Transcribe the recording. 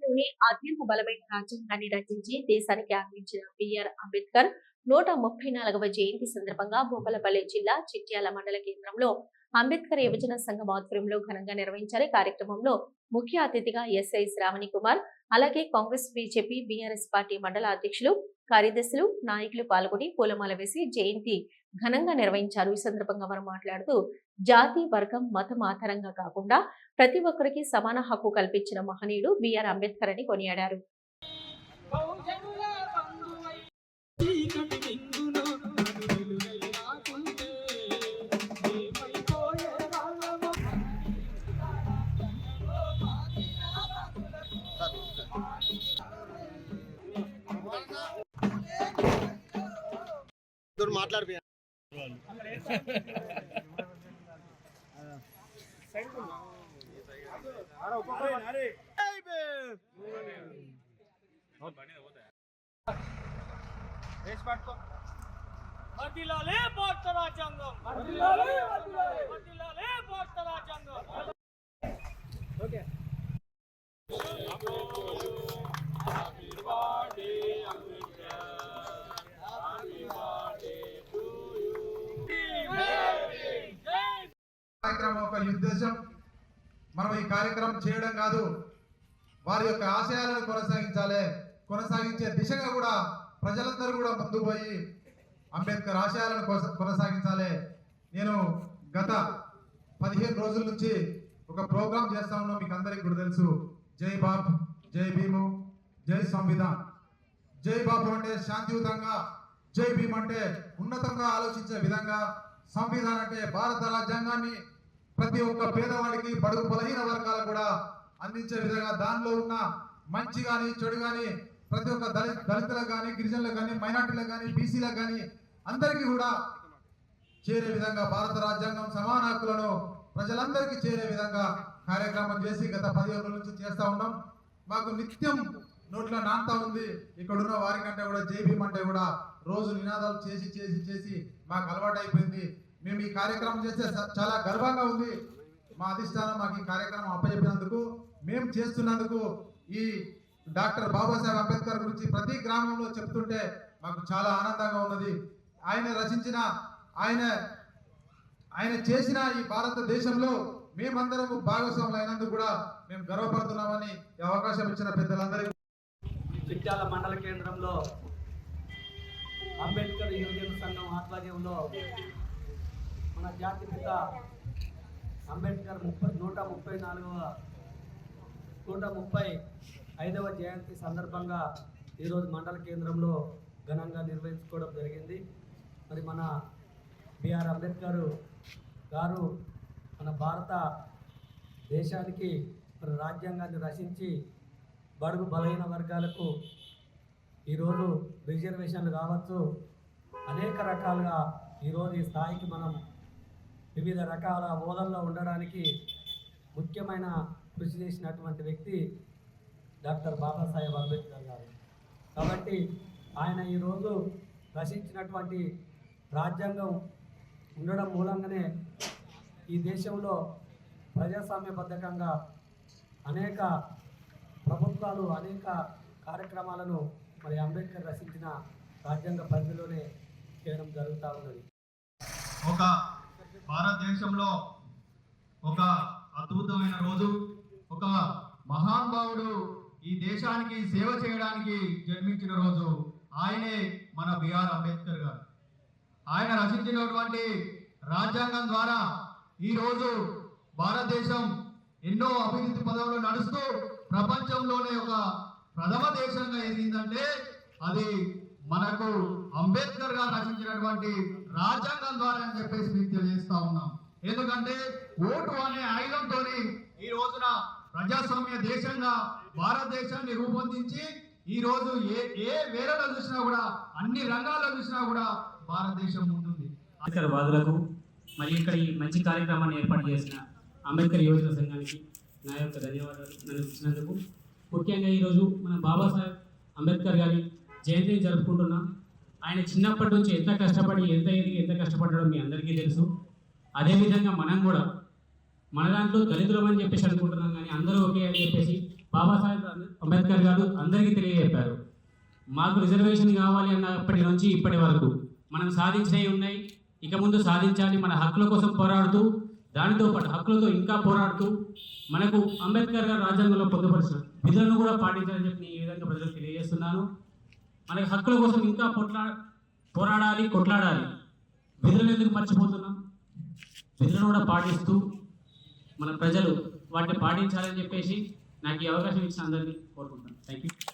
ప్రపంచంలోనే అత్యంత బలమైన రాజ్యాంగాన్ని రచించి దేశానికి అందించిన బిఆర్ అంబేద్కర్ 134వ జయంతి సందర్భంగా భూపాలపల్లి జిల్లా చిట్యాల మండల కేంద్రంలో అంబేద్కర్ యువజన సంఘం ఆధ్వర్యంలో ఘనంగా నిర్వహించారు. కార్యక్రమంలో ముఖ్య అతిథిగా ఎస్ఐ శ్రావణి కుమార్, అలాగే కాంగ్రెస్, బీజేపీ, బీఆర్ఎస్ పార్టీ మండల అధ్యక్షులు, కార్యదర్శులు, నాయకులు పాల్గొని పూలమాల వేసి జయంతి ఘనంగా నిర్వహించారు. ఈ సందర్భంగా వారు మాట్లాడుతూ జాతి, వర్గం, మతం ఆధారంగా కాకుండా ప్రతి ఒక్కరికి సమాన హక్కు కల్పించిన మహనీయుడు బిఆర్ అంబేద్కర్ అని కొనియాడారు. మాట్లాడిపోయా వర్ధిల్లాలి భారత రాజ్యాంగం, వర్ధిల్లాలి భారత రాజ్యాంగం. ఓకే కార్యక్రమం యొక్క ఉద్దేశం మనం ఈ కార్యక్రమం చేయడం కాదు, వారి యొక్క ఆశయాలను కొనసాగించే దిశగా కూడా ప్రజలందరూ కూడా ముందుకు పోయి అంబేద్కర్ ఆశయాలను కొనసాగించాలి. నేను గత 15 రోజుల నుంచి ఒక ప్రోగ్రాం చేస్తా ఉన్నాం. మీకు అందరికీ కూడా తెలుసు, జై బాప్, జై భీము, జై సంవిధాన్. జై బాపు అంటే శాంతియుతంగా, జై భీమ్ అంటే ఉన్నతంగా ఆలోచించే విధంగా, సంవిధానం అంటే భారత రాజ్యాంగాన్ని ప్రతి ఒక్క పేదవాడికి, బడుగు బలహీన వర్గాలకు కూడా అందించే విధంగా, దానిలో ఉన్న మంచి కానీ చెడు కానీ ప్రతి ఒక్క దళితులకు కానీ, గిరిజనులకు కానీ, మైనార్టీలకు కానీ, బీసీలకు కానీ అందరికీ కూడా చేరే విధంగా భారత రాజ్యాంగం సమాన హక్కులను ప్రజలందరికీ చేరే విధంగా కార్యక్రమం చేసి గత 15 రోజుల నుంచి చేస్తూ ఉన్నాం. మాకు నిత్యం నోట్లో నాంతా ఉంది. ఇక్కడ ఉన్న వారికంటే కూడా జై భీమ్ అంటే కూడా రోజు నినాదాలు చేసి చేసి చేసి మాకు అలవాటు అయిపోయింది. మేము ఈ కార్యక్రమం చేస్తే చాలా గర్వంగా ఉంది. మా అధిష్టానం మాకు ఈ కార్యక్రమం అప్పచెప్పినందుకు, మేము చేస్తున్నందుకు, ఈ డాక్టర్ బాబాసాహెబ్ అంబేద్కర్ గురించి ప్రతి గ్రామంలో చెప్తుంటే మాకు చాలా ఆనందంగా ఉన్నది. ఆయన రచించిన, ఆయన చేసిన ఈ భారతదేశంలో మేమందరం భాగస్వాములు అయినందుకు కూడా మేము గర్వపడుతున్నామని ఈ అవకాశం ఇచ్చిన పెద్దలందరికీ. చిట్యాల మండల కేంద్రంలో అంబేద్కర్ యువజన సంఘం ఆధ్వర్యంలో మన జాతిపిత అంబేద్కర్ 135వ జయంతి సందర్భంగా ఈరోజు మండల కేంద్రంలో ఘనంగా నిర్వహించుకోవడం జరిగింది. మరి మన బిఆర్ అంబేద్కర్ గారు మన భారత దేశానికి మరి రాజ్యాంగాన్ని రచించి బడుగు బలహీన వర్గాలకు ఈరోజు రిజర్వేషన్లు కావచ్చు, అనేక రకాలుగా ఈరోజు ఈ స్థాయికి మనం వివిధ రకాల హోదాల్లో ఉండడానికి ముఖ్యమైన కృషి చేసినటువంటి వ్యక్తి డాక్టర్ బాబాసాహెబ్ అంబేద్కర్ గారు. కాబట్టి ఆయన ఈరోజు రచించినటువంటి రాజ్యాంగం ఉండడం మూలంగానే ఈ దేశంలో ప్రజాస్వామ్యబద్ధకంగా అనేక ప్రభుత్వాలు అనేక కార్యక్రమాలను మరి అంబేద్కర్ రచించిన రాజ్యాంగ పరిధిలోనే చేయడం జరుగుతూ ఉన్నది. ఒక భారతదేశంలో ఒక అద్భుతమైన రోజు, ఒక మహానుభావుడు ఈ దేశానికి సేవ చేయడానికి జన్మించిన రోజు. ఆయనే మన బిఆర్ అంబేద్కర్ గారు. ఆయన రచించినటువంటి రాజ్యాంగం ద్వారా ఈరోజు భారతదేశం ఎన్నో అభివృద్ధి పదంలో నడుస్తూ ప్రపంచంలోనే ఒక ప్రథమ దేశంగా ఎదిగిందంటే అది మనకు అంబేద్కర్ గారు రచించినటువంటి రాజ్యాంగం ద్వారా అని చెప్పేసి మీకు తెలియజేస్తా ఉన్నాం. ఎందుకంటే ఓటు అనే ఆయుధంతో ఈ రోజున ప్రజాస్వామ్య దేశంగా భారతదేశాన్ని రూపొందించి ఈ రోజు ఏ వేళలో చూసినా కూడా, అన్ని రంగాల్లో చూసినా కూడా భారతదేశం ఉంటుంది. అంబేద్కర్ వాదులకు మరి ఇక్కడ ఈ మంచి కార్యక్రమాన్ని ఏర్పాటు చేసిన అంబేద్కర్ యువజన సంఘానికి నా యొక్క ధన్యవాదాలు నన్ను ఇచ్చినందుకు. ముఖ్యంగా ఈరోజు మన బాబాసాహెబ్ అంబేద్కర్ గారి జయంతిని జరుపుకుంటున్నాం. ఆయన చిన్నప్పటి నుంచి ఎంత కష్టపడి ఎంత కష్టపడ్డాడో మీ అందరికీ తెలుసు. అదేవిధంగా మనం కూడా మన దాంట్లో దళితులం అని చెప్పేసి అనుకుంటున్నాం, కానీ అందరూ ఒకే అని చెప్పేసి బాబాసాహెబ్ అంబేద్కర్ గారు అందరికీ తెలియజెప్పారు. మాకు రిజర్వేషన్ కావాలి అన్నప్పటి నుంచి ఇప్పటి వరకు మనం సాధించినవి ఉన్నాయి, ఇక ముందు సాధించాలి. మన హక్కుల కోసం పోరాడుతూ, దానితో పాటు హక్కులతో ఇంకా పోరాడుతూ మనకు అంబేద్కర్ గారు రాజ్యాంగంలో పొందుపరిచిన విధులను కూడా పాటించాలని చెప్పి ఈ విధంగా ప్రజలకు తెలియజేస్తున్నాను. మనకి హక్కుల కోసం ఇంకా పోరాడాలి, కొట్లాడాలి. విధులను ఎందుకు మర్చిపోతున్నాం? విధులను కూడా పాటిస్తూ మన ప్రజలు వాటిని పాటించాలని చెప్పేసి నాకు ఈ అవకాశం ఇచ్చిన అందరినీ కోరుకుంటాను. Thank you.